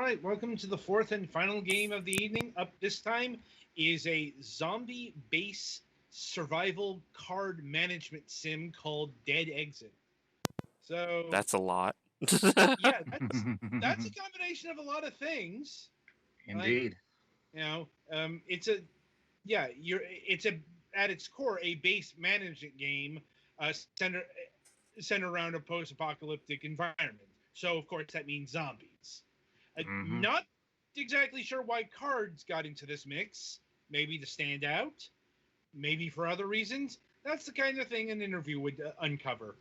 right, welcome to the fourth and final game of the evening. Up this time is a zombie base survival card management sim called Dead Exit. So, That's a lot. yeah, that's a combination of a lot of things. Like, Indeed. it's a it's a at its core a base management game centered around a post-apocalyptic environment. So, of course, that means zombies. Hmm. Not exactly sure why cards got into this mix. Maybe to stand out, maybe for other reasons. That's the kind of thing an interview would uncover.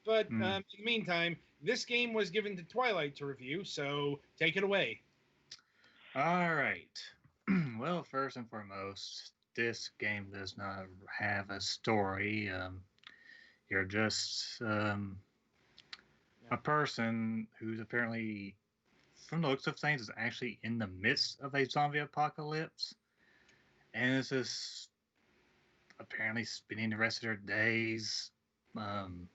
But Mm. in the meantime, this game was given to Twilight to review, so take it away. All right. Well, first and foremost, this game does not have a story. You're just a person who's apparently, from the looks of things, is actually in the midst of a zombie apocalypse, and is just apparently spending the rest of their days um,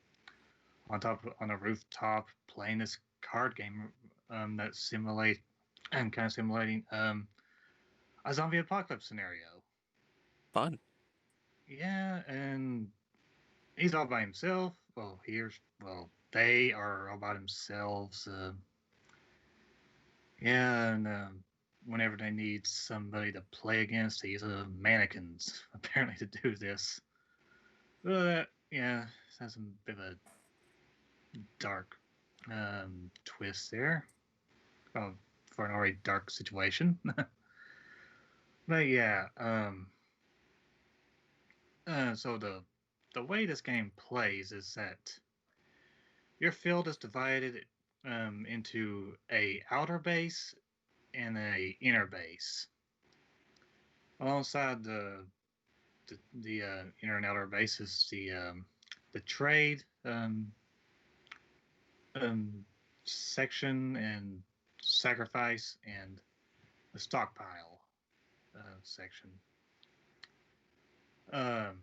on a rooftop playing this card game that simulate and kind of simulating a zombie apocalypse scenario. Fun. Yeah, and he's all by himself. They are all by themselves. Yeah, and whenever they need somebody to play against, they use mannequins apparently to do this. But yeah, it has some bit of a dark twist there. Oh, for an already dark situation. But yeah, so the way this game plays is that your field is divided into a outer base and a inner base. Alongside the inner and outer base is the trade um, section and sacrifice and the stockpile section. Um,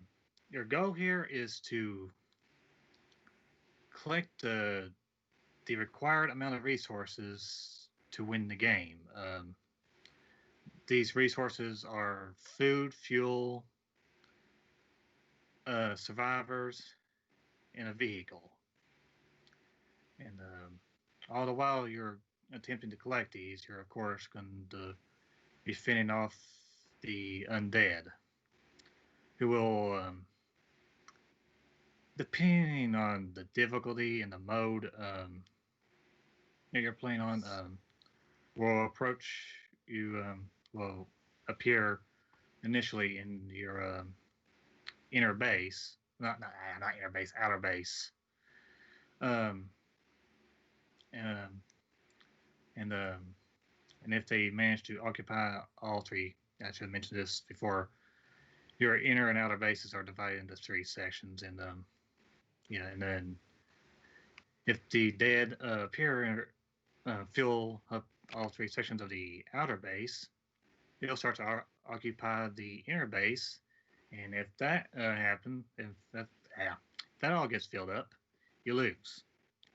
your goal here is to collect the required amount of resources to win the game. These resources are food, fuel, survivors, and a vehicle. And all the while you're attempting to collect these, you're of course going to be fending off the undead, who will, depending on the difficulty and the mode that you're playing on, will approach you, will appear initially in your inner base, not inner base, outer base, um, um, and and if they manage to occupy all three, I should have mentioned this before. Your inner and outer bases are divided into three sections, and yeah, and then if the dead appear and fill up all three sections of the outer base, they'll start to occupy the inner base, and if that happens, if that all gets filled up, you lose.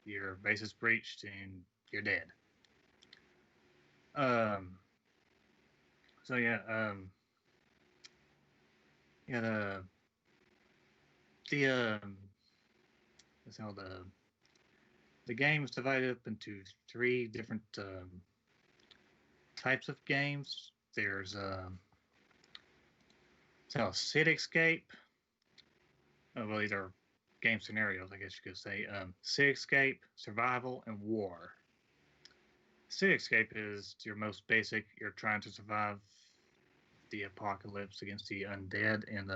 Your base is breached, and you're dead. Um, so yeah, yeah, the that's how the game is divided up into three different types of games. There's Cityscape. Well, these are game scenarios, I guess you could say. Cityscape, Survival, and War. Cityscape is your most basic. You're trying to survive the apocalypse against the undead, and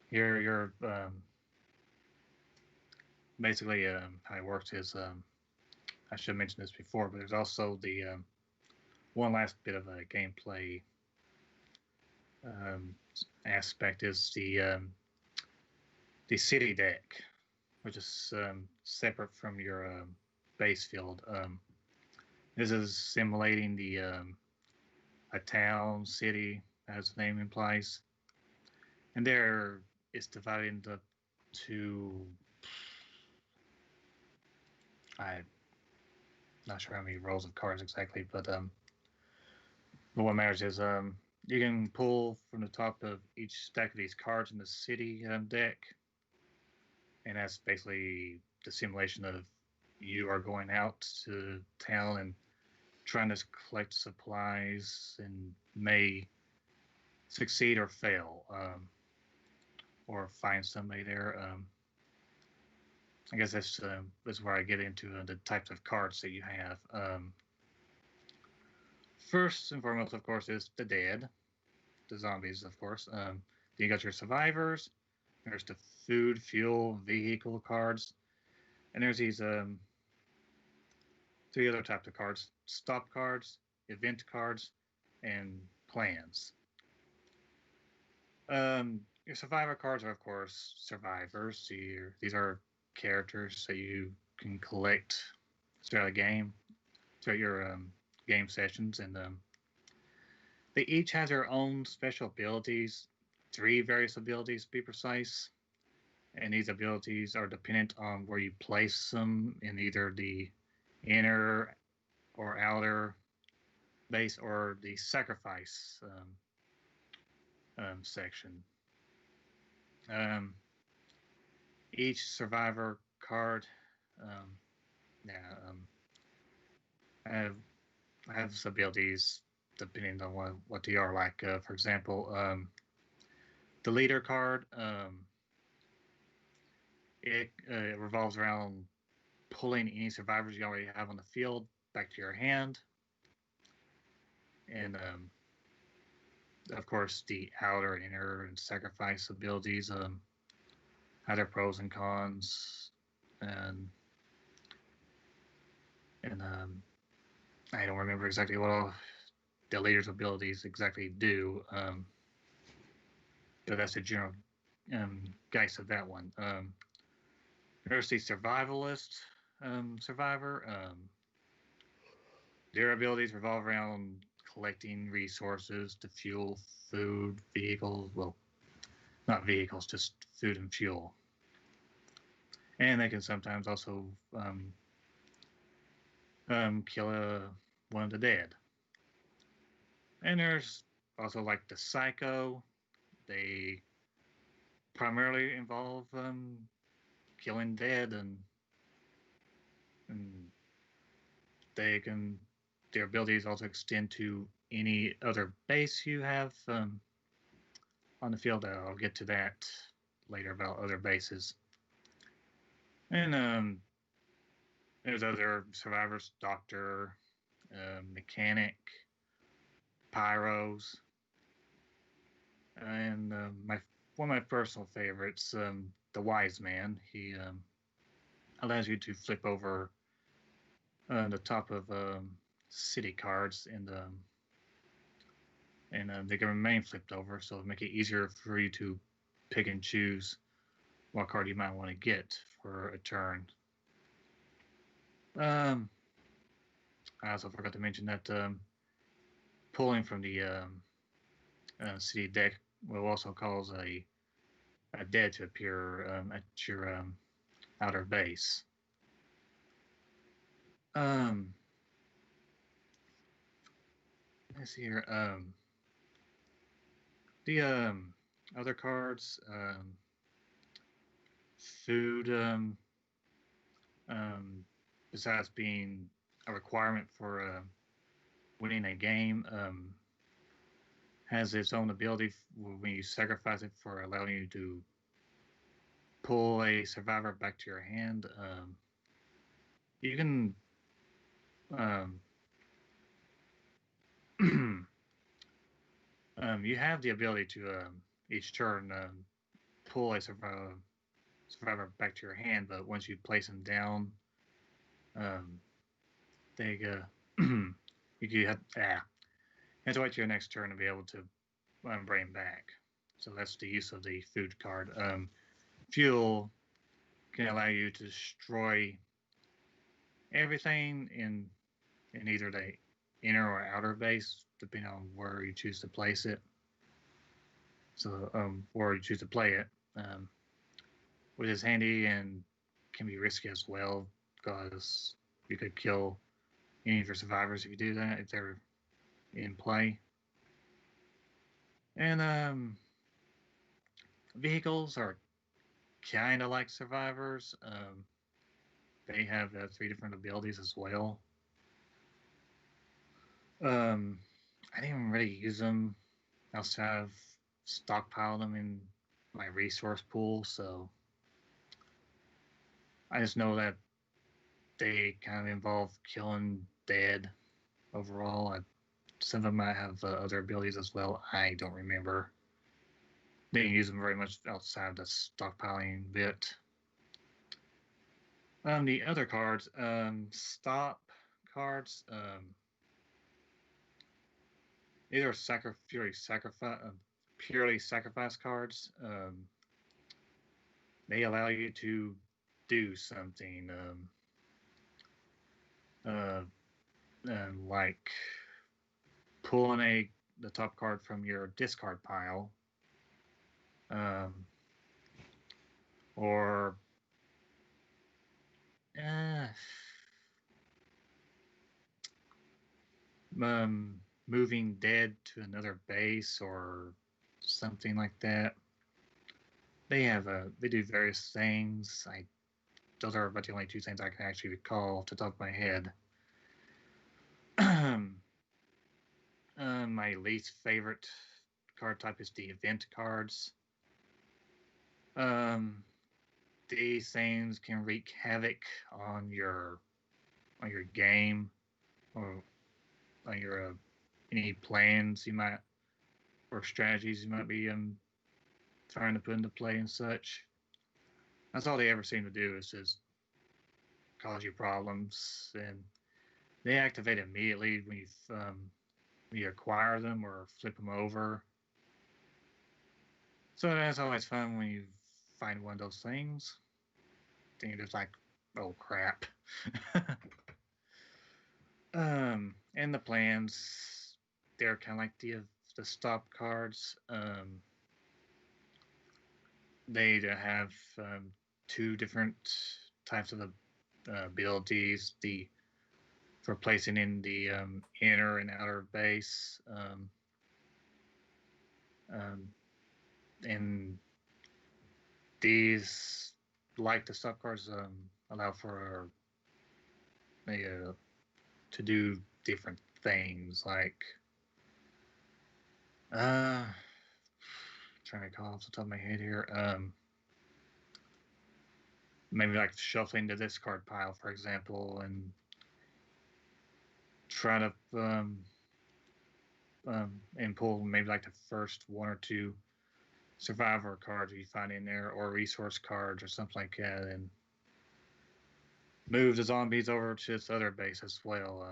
you're basically how it works is I should have mentioned this before, but there's also the one last bit of a gameplay um, aspect is the city deck, which is separate from your base field. This is simulating a town, city, as the name implies, and there it's divided into I not sure how many rolls of cards exactly, but what matters is you can pull from the top of each stack of these cards in the city deck, and that's basically the simulation of you are going out to town and trying to collect supplies and may succeed or fail, or find somebody there. I guess that's where I get into the types of cards that you have. First and foremost, of course, is the dead, the zombies, of course. Then you got your survivors. There's the food, fuel, vehicle cards, and there's these three other types of cards: stop cards, event cards, and plans. Your survivor cards are, of course, survivors. So these are characters that you can collect throughout the game, throughout your game sessions, and they each have their own special abilities, three various abilities to be precise, and these abilities are dependent on where you place them in either the inner or outer base or the sacrifice section. Um, each survivor card, um, yeah, have have abilities depending on what they are. Like, for example, the leader card, it revolves around pulling any survivors you already have on the field back to your hand, and of course the outer, inner, and sacrifice abilities have their pros and cons, and and I don't remember exactly what all the leader's abilities exactly do, but that's the general guise of that one. There's the survivalist survivor. Their abilities revolve around collecting resources to fuel food, vehicles. Well, not vehicles, just food and fuel. And they can sometimes also kill one of the dead. And there's also like the psycho. They primarily involve killing dead, and they can their abilities also extend to any other base you have on the field. I'll get to that later about other bases. And there's other survivors: doctor, mechanic, pyros, and my one of my personal favorites, the wise man. He allows you to flip over the top of city cards, and they can remain flipped over, so it'll make it easier for you to pick and choose what card you might want to get for a turn. I also forgot to mention that pulling from the city deck will also cause a dead to appear at your outer base. Let's see here. The other cards, food, besides being a requirement for winning a game, has its own ability when you sacrifice it for allowing you to pull a survivor back to your hand. You can you have the ability to each turn pull a survivor back to your hand, but once you place them down, they you have to wait till your next turn to be able to bring them back. So that's the use of the food card. Fuel can allow you to destroy everything in either the inner or outer base, depending on where you choose to place it. So, or you choose to play it, which is handy and can be risky as well, because you could kill any of your survivors if you do that, if they're in play. And vehicles are kind of like survivors. They have three different abilities as well. Um, I didn't really use them outside of stockpile them in my resource pool, so I just know that they kind of involve killing dead overall. Some of them might have other abilities as well. I don't remember. Didn't use them very much outside the stockpiling bit. The other cards, stop cards. These are purely sacrifice cards. They allow you to do something. Uh, like pulling the top card from your discard pile, um, or uh, moving dead to another base or something like that. They do various things. Those are about the only two things I can actually recall off the top of my head. My least favorite card type is the event cards. Um, these things can wreak havoc on your game or on your any plans you might or strategies you might be trying to put into play and such. That's all they ever seem to do is just cause you problems, and they activate immediately when you acquire them or flip them over. So that's always fun when you find one of those things. Then you're just like, oh crap. And the plans, they're kind of like the stop cards. They have two different types of abilities. The for placing in the inner and outer base. Um, and these, like the stop cards, allow for to do different things. Like, trying to call off the top of my head here. Maybe like shuffling the discard pile, for example, and try to and pull maybe like the first one or two survivor cards you find in there, or resource cards or something like that, and move the zombies over to this other base as well.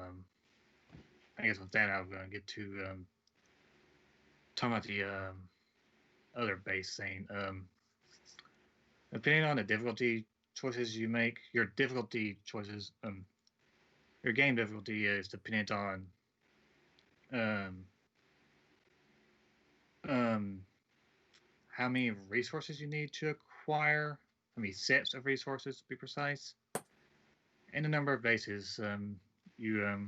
I guess with that, I'm going to get to talking about the other base thing. Depending on the difficulty choices you make, your difficulty choices, your game difficulty is dependent on um, um, how many resources you need to acquire, how many sets of resources to be precise, and the number of bases you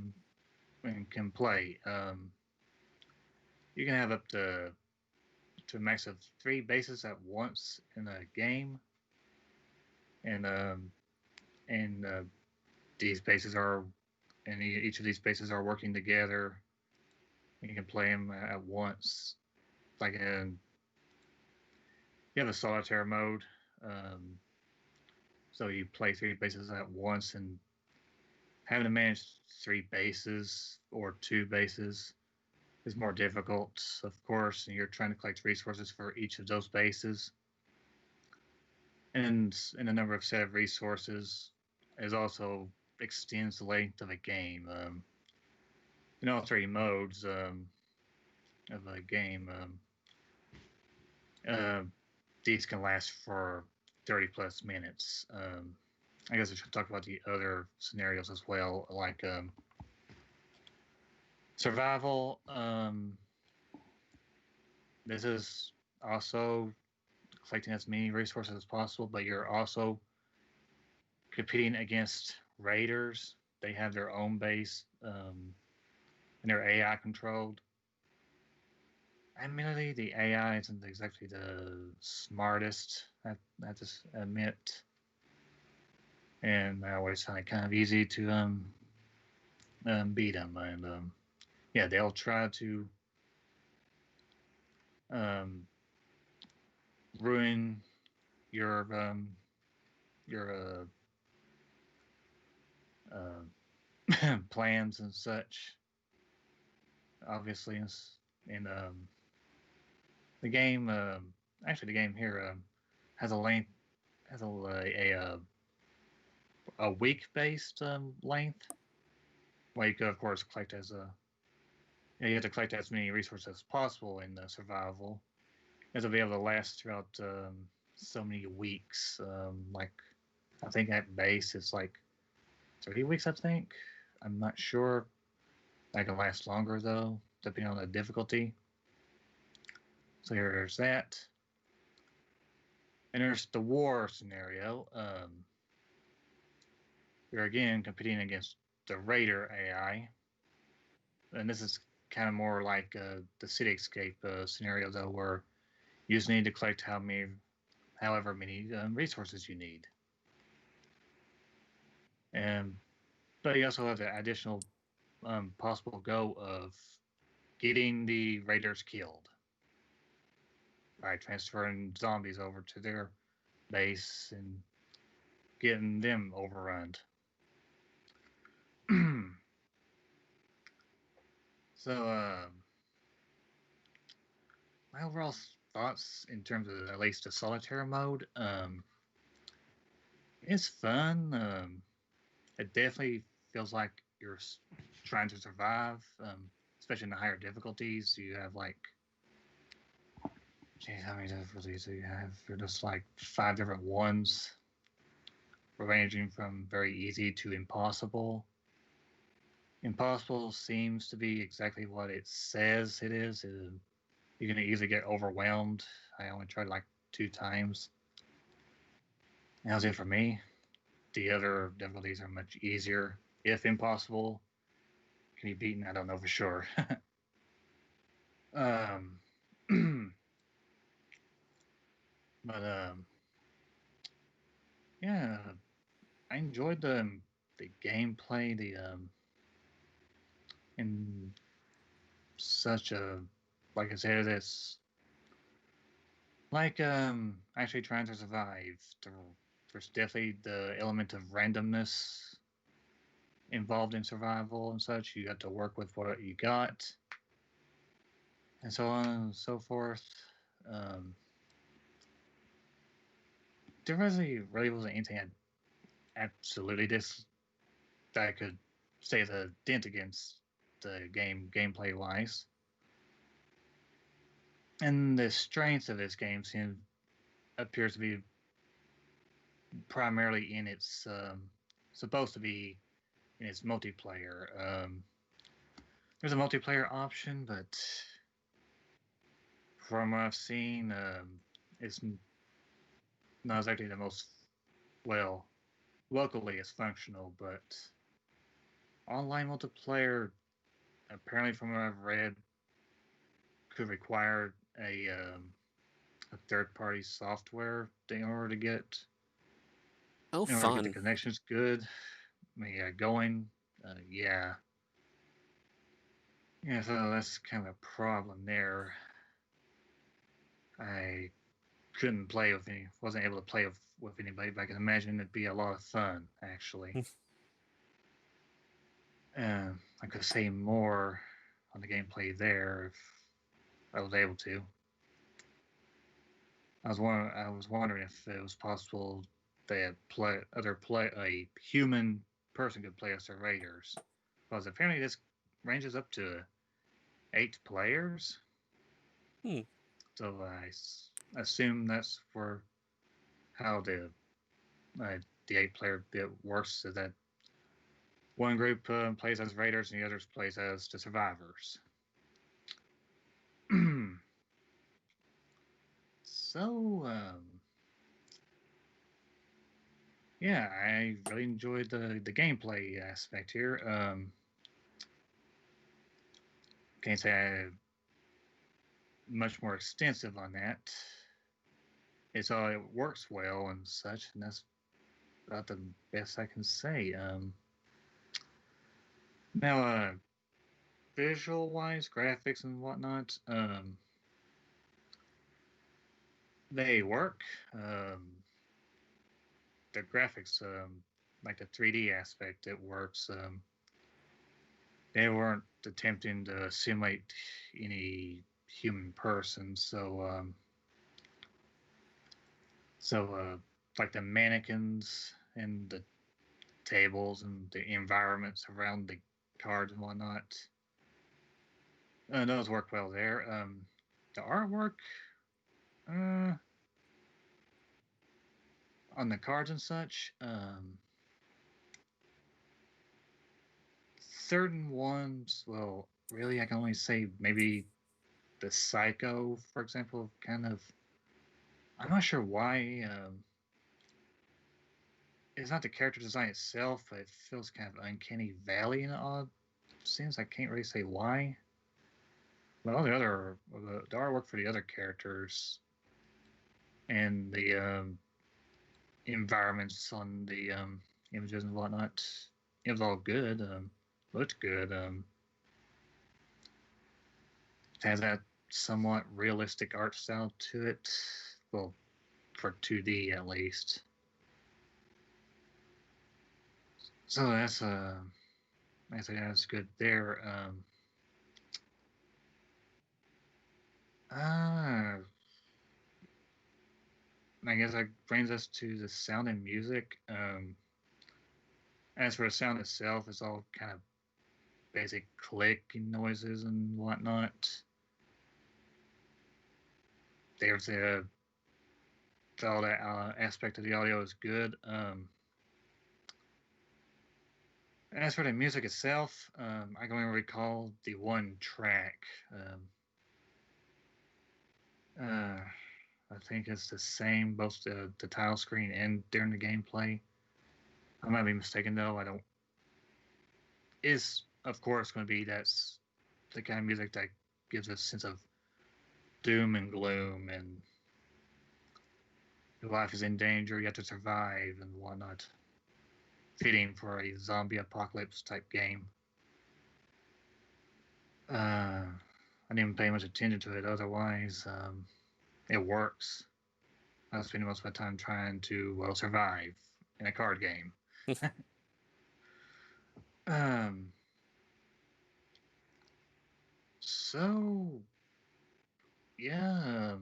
can play. You can have up to a max of 3 bases at once in a game, and and these bases are and each of these bases are working together. You can play them at once. Like you have a solitaire mode, um, so you play 3 bases at once, and having to manage 3 bases or 2 bases is more difficult, of course, and you're trying to collect resources for each of those bases. And the number of set of resources is also extends the length of a game. In all 3 modes of a game, uh, these can last for 30 plus minutes. I guess I should talk about the other scenarios as well, like survival. This is also collecting as many resources as possible, but you're also competing against raiders. they have their own base, and they're AI controlled. Admittedly, the AI isn't exactly the smartest. I just admit, and I always find it kind of easy to beat them. And yeah, they'll try to um, ruin your your plans and such. Obviously, in the game, actually, the game here has a length has a week based length, where you could of course collect as a you have to collect as many resources as possible in survival, as will be able to last throughout so many weeks. Like I think at base it's like 30 weeks. I think I'm not sure. That can last longer though, depending on the difficulty. So there's that, and there's the war scenario. You're again competing against the Raider AI, and this is kind of more like the Cityscape scenario though, where you just need to collect however many resources you need, and but you also have the additional possible goal of getting the raiders killed by transferring zombies over to their base and getting them overrun. So, my overall thoughts in terms of at least the solitaire mode, it's fun. It definitely feels like you're trying to survive, especially in the higher difficulties. You have like, geez, how many difficulties do you have? You're just like 5 different ones, ranging from very easy to impossible. Impossible seems to be exactly what it says it is. You're gonna easily get overwhelmed. I only tried like 2 times. That was it for me. The other difficulties are much easier, if impossible. Can be beaten? I don't know for sure. um, but yeah, I enjoyed the gameplay. In such a like I said, it's like actually trying to survive. There's definitely the element of randomness involved in survival and such. You got to work with what you got, and so on and so forth. Um, there really wasn't anything I absolutely that I could say the dent against the gameplay wise. And the strength of this game appears to be primarily in its supposed to be in its multiplayer. There's a multiplayer option, but from what I've seen, it's not exactly the most well locally it's functional, but online multiplayer apparently from what I've read could require a third party software in order to Oh, get the fun. connections good. I mean, yeah, going. Yeah, yeah. So that's kind of a problem there. I couldn't play with wasn't able to play with anybody, but I can imagine it'd be a lot of fun actually. I could say more on the gameplay there if I was able to. I was wondering if it was possible that a human person could play as the Raiders, because apparently this ranges up to 8 players. Hmm. So I assume that's for how the 8 player bit works, so that one group plays as Raiders and the others plays as the survivors. So Yeah, I really enjoyed the gameplay aspect here. Can't say I'm much more extensive on that. It's all it works well and such, and that's about the best I can say. Now, visual wise, graphics and whatnot, they work. The graphics, like the 3D aspect, it works. They weren't attempting to simulate any human person, so like the mannequins and the tables and the environments around the cards and whatnot, those work well there. The artwork, uh, on the cards and such, certain ones, well, really, I can only say maybe the Psycho, for example, kind of. I'm not sure why. It's not the character design itself, but it feels kind of uncanny valley in an odd sense. I can't really say why. But all the artwork for the other characters and the environments on the images and whatnot, it was all good. Looked good. Has that somewhat realistic art style to it. Well, for 2D at least. So I say that's good there. Uh, I guess that brings us to the sound and music. As for the sound itself, it's all kind of basic clicking noises and whatnot. There's all that aspect of the audio is good. As for the music itself, I can only recall the one track. I think it's the same both the title screen and during the gameplay. I might be mistaken though. I don't. Is of course going to be that's the kind of music that gives a sense of doom and gloom and your life is in danger, you have to survive and whatnot. Fitting for a zombie apocalypse type game. I didn't even pay much attention to it. Otherwise, it works. I was spending most of my time trying to survive in a card game. um, so yeah,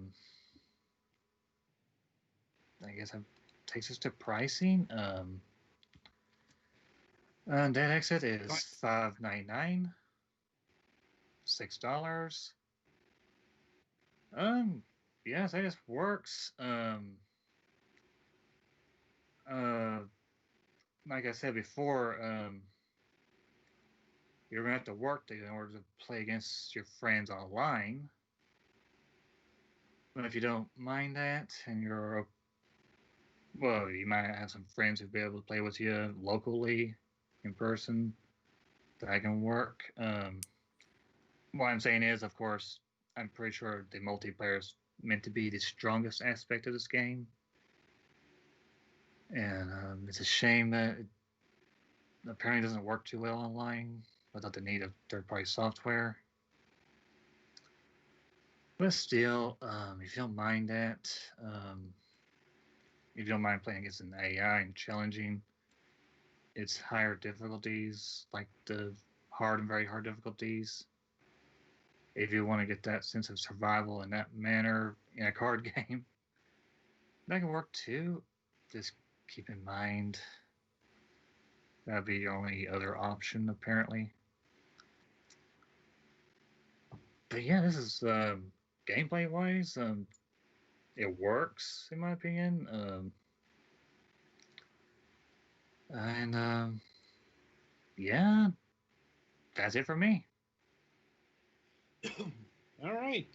I guess that takes us to pricing. That exit is $5.99, $6. Yes, that just works. Uh, like I said before, you're gonna have to work in order to play against your friends online. But if you don't mind that, and well, you might have some friends who'll be able to play with you locally, in person. That can work. What I'm saying is, of course, I'm pretty sure the multiplayer is meant to be the strongest aspect of this game, and it's a shame that it apparently doesn't work too well online without the need of third-party software. But still, if you don't mind that, if you don't mind playing against an AI and challenging its higher difficulties, like the hard and very hard difficulties, if you want to get that sense of survival in that manner in a card game, that can work too. Just keep in mind that'd be your only other option, apparently. But yeah, this is gameplay wise, it works in my opinion. And yeah, that's it for me. All right.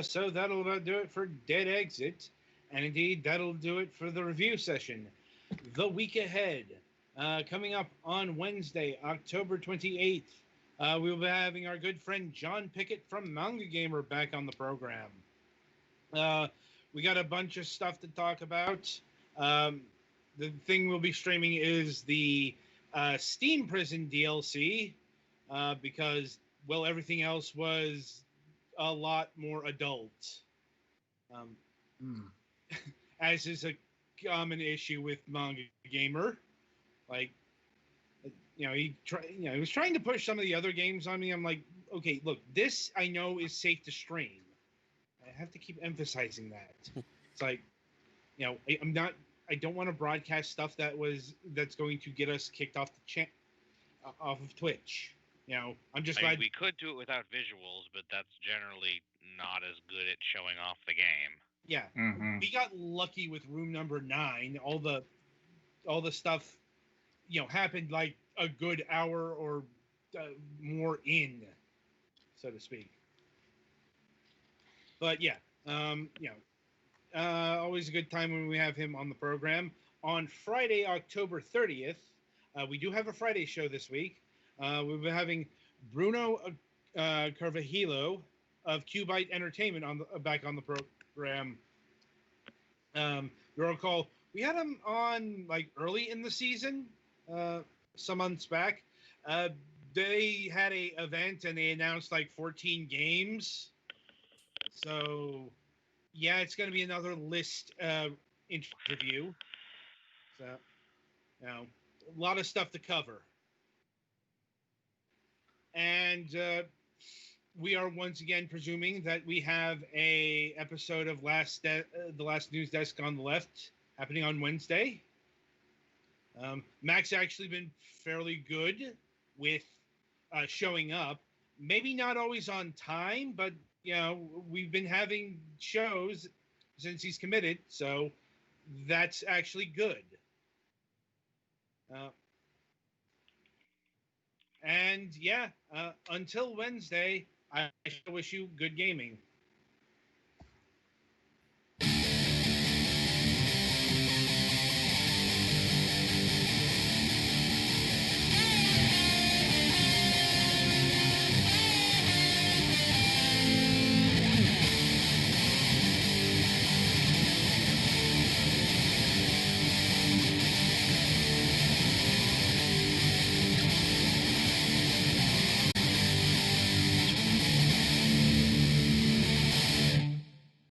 So that'll about do it for Dead Exit. And indeed, that'll do it for the review session. the week ahead. Coming up on Wednesday, October 28th, we will be having our good friend John Pickett from Manga Gamer back on the program. We got a bunch of stuff to talk about. The thing we'll be streaming is the Steam Prison DLC because, well, everything else was a lot more adult. As is a common issue with Manga Gamer. Like, he was trying to push some of the other games on me. I'm like, okay, look, this I know is safe to stream. I have to keep emphasizing that. It's like, I don't want to broadcast stuff that's going to get us kicked off off of Twitch. I'm just glad we could do it without visuals, but that's generally not as good at showing off the game. Yeah, we got lucky with room number 9. All the stuff, happened like a good hour or more in, so to speak. But yeah, always a good time when we have him on the program. On Friday, October 30th, we do have a Friday show this week. We'll be having Bruno Carvajillo of Cubite Entertainment back on the program. You'll recall we had him on like early in the season, some months back. They had a event and they announced like 14 games. So yeah, it's going to be another list interview. So, a lot of stuff to cover. And we are once again presuming that we have a episode of the Last News Desk on the Left happening on Wednesday. Mac's actually been fairly good with showing up. Maybe not always on time, but we've been having shows since he's committed, so that's actually good. And yeah, until Wednesday, I wish you good gaming.